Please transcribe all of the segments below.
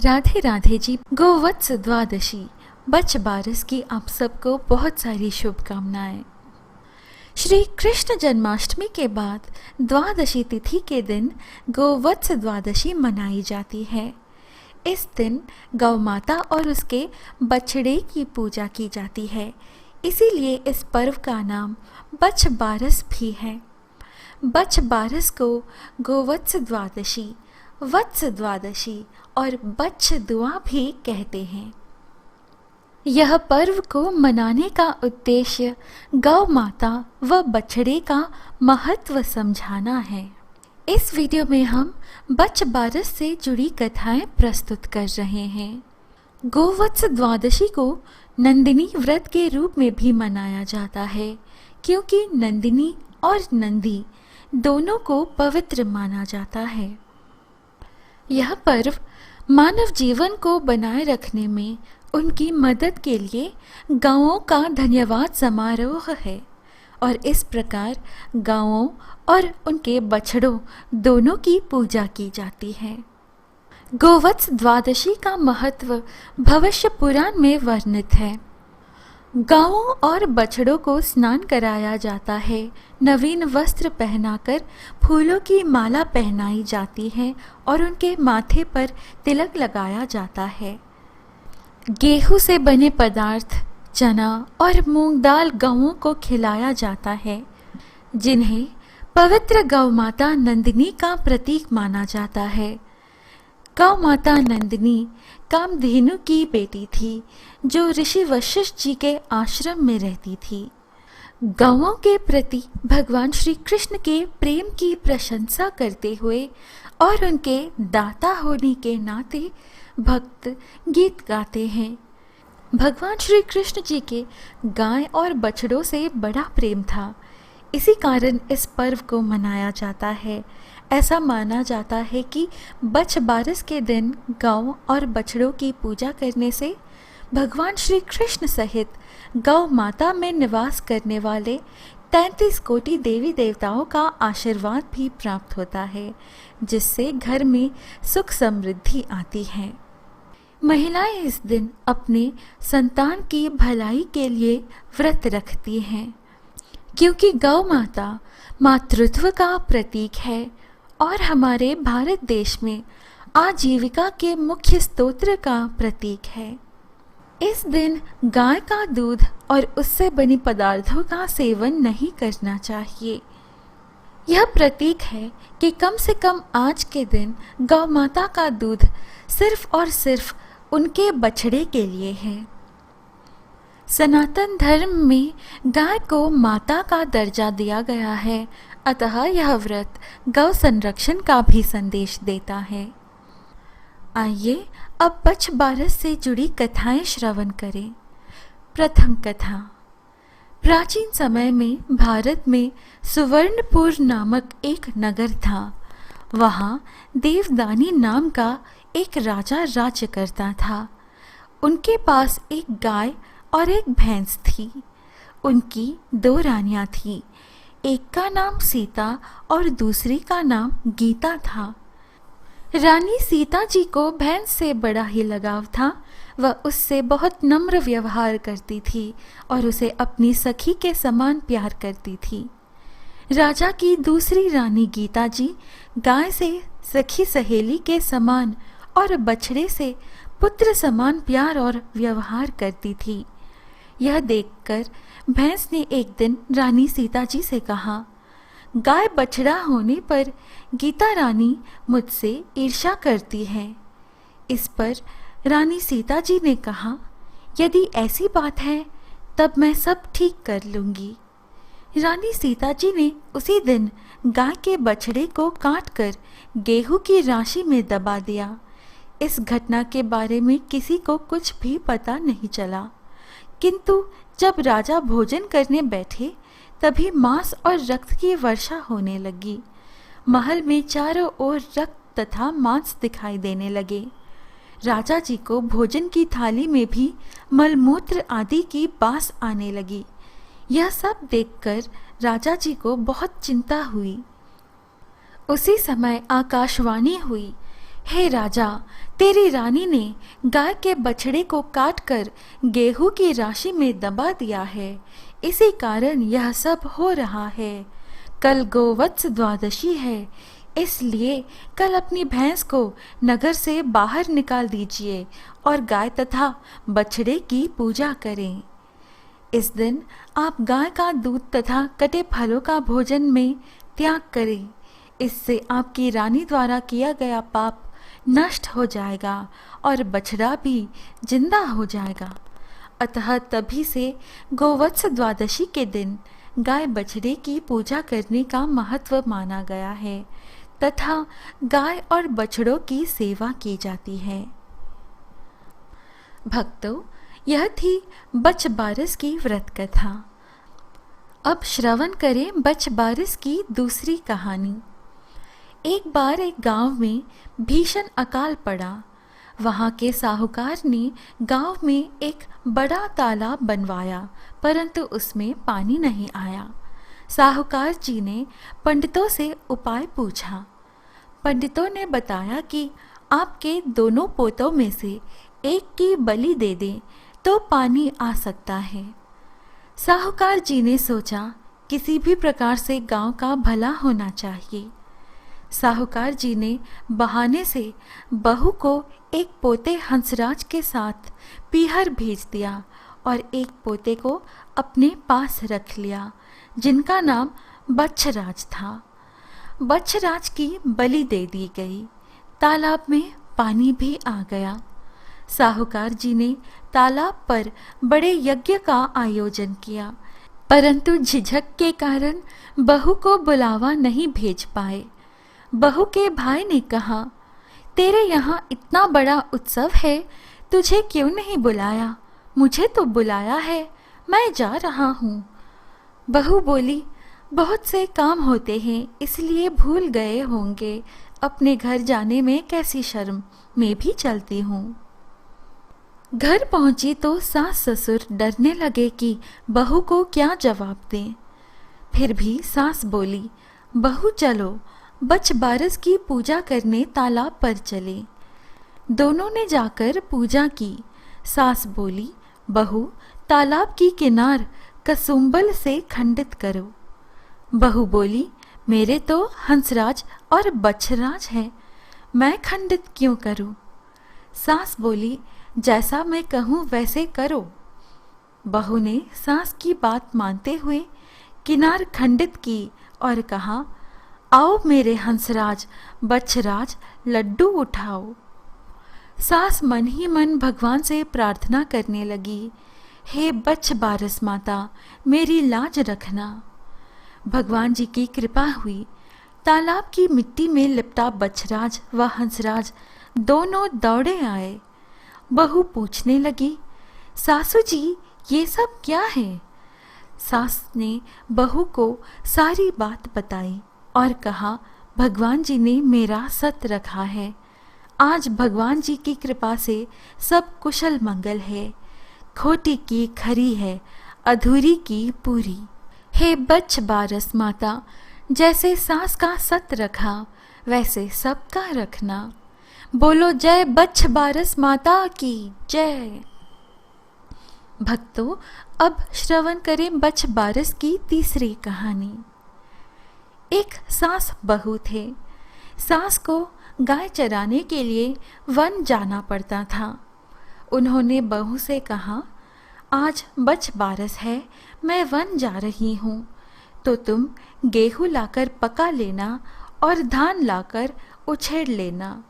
राधे राधे जी। गोवत्स द्वादशी बच बारस की आप सबको बहुत सारी शुभकामनाएं। श्री कृष्ण जन्माष्टमी के बाद द्वादशी तिथि के दिन गोवत्स द्वादशी मनाई जाती है। इस दिन गौ माता और उसके बछड़े की पूजा की जाती है, इसीलिए इस पर्व का नाम बच बारस भी है। बच बारस को गोवत्स द्वादशी, वत्स द्वादशी और बच्छ दुआ भी कहते हैं। यह पर्व को मनाने का उद्देश्य गौ माता व बछड़े का महत्व समझाना है। इस वीडियो में हम बच बारस से जुड़ी कथाएं प्रस्तुत कर रहे हैं। गोवत्स द्वादशी को नंदिनी व्रत के रूप में भी मनाया जाता है, क्योंकि नंदिनी और नंदी दोनों को पवित्र माना जाता है। यह पर्व मानव जीवन को बनाए रखने में उनकी मदद के लिए गांवों का धन्यवाद समारोह है और इस प्रकार गांवों और उनके बछड़ों दोनों की पूजा की जाती है। गोवत्स द्वादशी का महत्व भविष्य पुराण में वर्णित है। गांवों और बछड़ों को स्नान कराया जाता है, नवीन वस्त्र पहनाकर फूलों की माला पहनाई जाती है और उनके माथे पर तिलक लगाया जाता है। गेहूं से बने पदार्थ, चना और मूंग दाल गौओं को खिलाया जाता है, जिन्हें पवित्र गौ माता नंदिनी का प्रतीक माना जाता है। गौ माता नंदिनी कामधेनु की बेटी थी, जो ऋषि वशिष्ठ जी के आश्रम में रहती थी। गौओं के प्रति भगवान श्री कृष्ण के प्रेम की प्रशंसा करते हुए और उनके दाता होने के नाते भक्त गीत गाते हैं। भगवान श्री कृष्ण जी के गाय और बछड़ों से बड़ा प्रेम था, इसी कारण इस पर्व को मनाया जाता है। ऐसा माना जाता है कि बच बारस के दिन गौ और बछड़ों की पूजा करने से भगवान श्री कृष्ण सहित गौ माता में निवास करने वाले 33 कोटि देवी देवताओं का आशीर्वाद भी प्राप्त होता है, जिससे घर में सुख समृद्धि आती है। महिलाएं इस दिन अपने संतान की भलाई के लिए व्रत रखती हैं, क्योंकि गौ माता मातृत्व का प्रतीक है और हमारे भारत देश में आजीविका के मुख्य स्रोत का प्रतीक है। इस दिन गाय का दूध और उससे बनी पदार्थों का सेवन नहीं करना चाहिए। यह प्रतीक है कि कम से कम आज के दिन गौ माता का दूध सिर्फ और सिर्फ उनके बछड़े के लिए है। सनातन धर्म में गाय को माता का दर्जा दिया गया है, अतः यह व्रत गौ संरक्षण का भी संदेश देता है। आइए अब बच बारस से जुड़ी कथाएं श्रवण करें। प्रथम कथा। प्राचीन समय में भारत में सुवर्णपुर नामक एक नगर था। वहाँ देवदानी नाम का एक राजा राज्य करता था। उनके पास एक गाय और एक भैंस थी। उनकी 2 रानियां थीं, एक का नाम सीता और दूसरी का नाम गीता था। रानी सीता जी को भैंस से बड़ा ही लगाव था। वह उससे बहुत नम्र व्यवहार करती थी और उसे अपनी सखी के समान प्यार करती थी। राजा की दूसरी रानी गीता जी गाय से सखी सहेली के समान और बछड़े से पुत्र समान प्यार और व्यवहार करती थी। यह देखकर भैंस ने एक दिन रानी सीता जी से कहा, गाय बछड़ा होने पर गीता रानी मुझसे ईर्ष्या करती है। इस पर रानी सीता जी ने कहा, यदि ऐसी बात है तब मैं सब ठीक कर लूँगी। रानी सीता जी ने उसी दिन गाय के बछड़े को काटकर गेहूं की राशि में दबा दिया। इस घटना के बारे में किसी को कुछ भी पता नहीं चला, किंतु जब राजा भोजन करने बैठे तभी मांस और रक्त की वर्षा होने लगी। महल में चारों ओर रक्त तथा मांस दिखाई देने लगे। राजा जी को भोजन की थाली में भी मलमूत्र आदि की बास आने लगी। यह सब देखकर राजा जी को बहुत चिंता हुई। उसी समय आकाशवाणी हुई, हे राजा, तेरी रानी ने गाय के बछड़े को काटकर गेहूं की राशि में दबा दिया है, इसी कारण यह सब हो रहा है। कल गोवत्स द्वादशी है, इसलिए कल अपनी भैंस को नगर से बाहर निकाल दीजिए और गाय तथा बछड़े की पूजा करें। इस दिन आप गाय का दूध तथा कटे फलों का भोजन में त्याग करें। इससे आपकी रानी द्वारा किया गया पाप नष्ट हो जाएगा और बछड़ा भी जिंदा हो जाएगा। अतः तभी से गोवत्स द्वादशी के दिन गाय बछड़े की पूजा करने का महत्व माना गया है तथा गाय और बछड़ों की सेवा की जाती है। भक्तों, यह थी बच्च बारस की व्रत कथा। अब श्रवण करें बच्च बारस की दूसरी कहानी। एक बार एक गांव में भीषण अकाल पड़ा। वहां के साहूकार ने गांव में एक बड़ा तालाब बनवाया, परंतु उसमें पानी नहीं आया। साहूकार जी ने पंडितों से उपाय पूछा। पंडितों ने बताया कि आपके दोनों पोतों में से एक की बलि दे दें तो पानी आ सकता है। साहूकार जी ने सोचा, किसी भी प्रकार से गांव का भला होना चाहिए। साहूकार जी ने बहाने से बहू को एक पोते हंसराज के साथ पीहर भेज दिया और एक पोते को अपने पास रख लिया, जिनका नाम बच्छराज था। बच्छराज की बलि दे दी गई। तालाब में पानी भी आ गया। साहूकार जी ने तालाब पर बड़े यज्ञ का आयोजन किया, परंतु झिझक के कारण बहू को बुलावा नहीं भेज पाए। बहू के भाई ने कहा, तेरे यहाँ इतना बड़ा उत्सव है, तुझे क्यों नहीं बुलाया? मुझे तो बुलाया है, मैं जा रहा हूँ। बहू बोली, बहुत से काम होते हैं, इसलिए भूल गए होंगे। अपने घर जाने में कैसी शर्म, मैं भी चलती हूँ। घर पहुंची तो सास ससुर डरने लगे कि बहू को क्या जवाब दें। फिर भी सास बोली, बहू चलो, बच्च बारस की पूजा करने तालाब पर चले। दोनों ने जाकर पूजा की। सास बोली, बहू तालाब की किनार कसुम्बल से खंडित करो। बहू बोली, मेरे तो हंसराज और बच्छराज हैं, मैं खंडित क्यों करूं? सास बोली, जैसा मैं कहूं वैसे करो। बहू ने सास की बात मानते हुए किनार खंडित की और कहा, आओ मेरे हंसराज बच्छराज, लड्डू उठाओ। सास मन ही मन भगवान से प्रार्थना करने लगी, हे बच्च बारस माता, मेरी लाज रखना। भगवान जी की कृपा हुई। तालाब की मिट्टी में लिपटा बच्छराज व हंसराज दोनों दौड़े आए। बहू पूछने लगी, सासू जी ये सब क्या है? सास ने बहू को सारी बात बताई और कहा, भगवान जी ने मेरा सत रखा है। आज भगवान जी की कृपा से सब कुशल मंगल है। खोटी की खरी है, अधूरी की पूरी। हे बच्च बारस माता, जैसे सास का सत रखा वैसे सबका रखना। बोलो जय बच्च बारस माता की जय। भक्तों, अब श्रवण करें बच्च बारस की तीसरी कहानी। एक सास बहू थे। सास को गाय चराने के लिए वन जाना पड़ता था। उन्होंने बहू से कहा, आज बच्च बारस है, मैं वन जा रही हूँ, तो तुम गेहूँ लाकर पका लेना और धान लाकर उछेड़ लेना।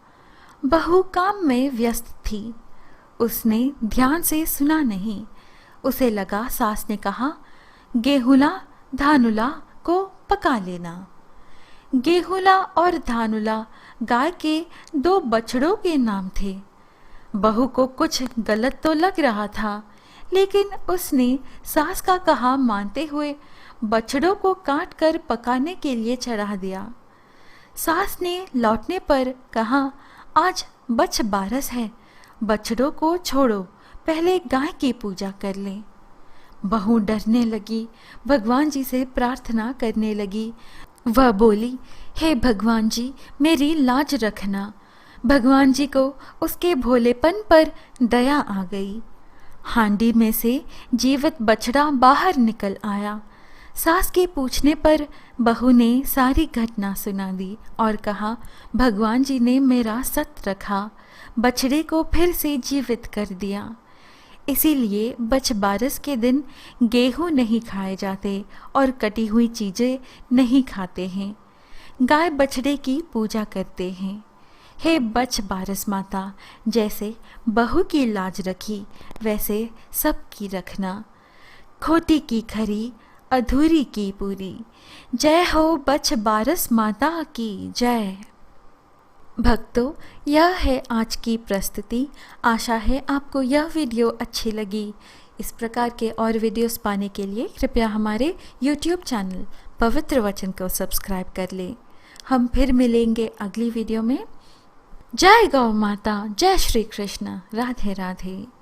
बहू काम में व्यस्त थी, उसने ध्यान से सुना नहीं। उसे लगा सास ने कहा, गेहूला धानुला को पका लेना। गेहूला और धानुला गाय के दो बछड़ों के नाम थे। बहू को कुछ गलत तो लग रहा था, लेकिन उसने सास का कहा मानते हुए बछड़ों को काट कर पकाने के लिए चढ़ा दिया। सास ने लौटने पर कहा, आज बच्च बारस है, बछड़ों को छोड़ो, पहले गाय की पूजा कर लें। बहू डरने लगी, भगवान जी से प्रार्थना करने लगी। वह बोली, हे भगवान जी, मेरी लाज रखना, भगवान जी को उसके भोलेपन पर दया आ गई। हांडी में से जीवित बछड़ा बाहर निकल आया। सास के पूछने पर बहू ने सारी घटना सुना दी और कहा, भगवान जी ने मेरा सत रखा, बछड़े को फिर से जीवित कर दिया। इसीलिए बछबारस के दिन गेहूं नहीं खाए जाते और कटी हुई चीज़ें नहीं खाते हैं। गाय बछड़े की पूजा करते हैं। हे बछबारस माता, जैसे बहू की लाज रखी वैसे सबकी रखना। खोटी की खरी, अधूरी की पूरी, जय हो बछबारस माता की जय। भक्तों, यह है आज की प्रस्तुति। आशा है आपको यह वीडियो अच्छी लगी। इस प्रकार के और वीडियोस पाने के लिए कृपया हमारे YouTube चैनल पवित्र वचन को सब्सक्राइब कर लें। हम फिर मिलेंगे अगली वीडियो में। जय गौ माता, जय श्री कृष्ण, राधे राधे।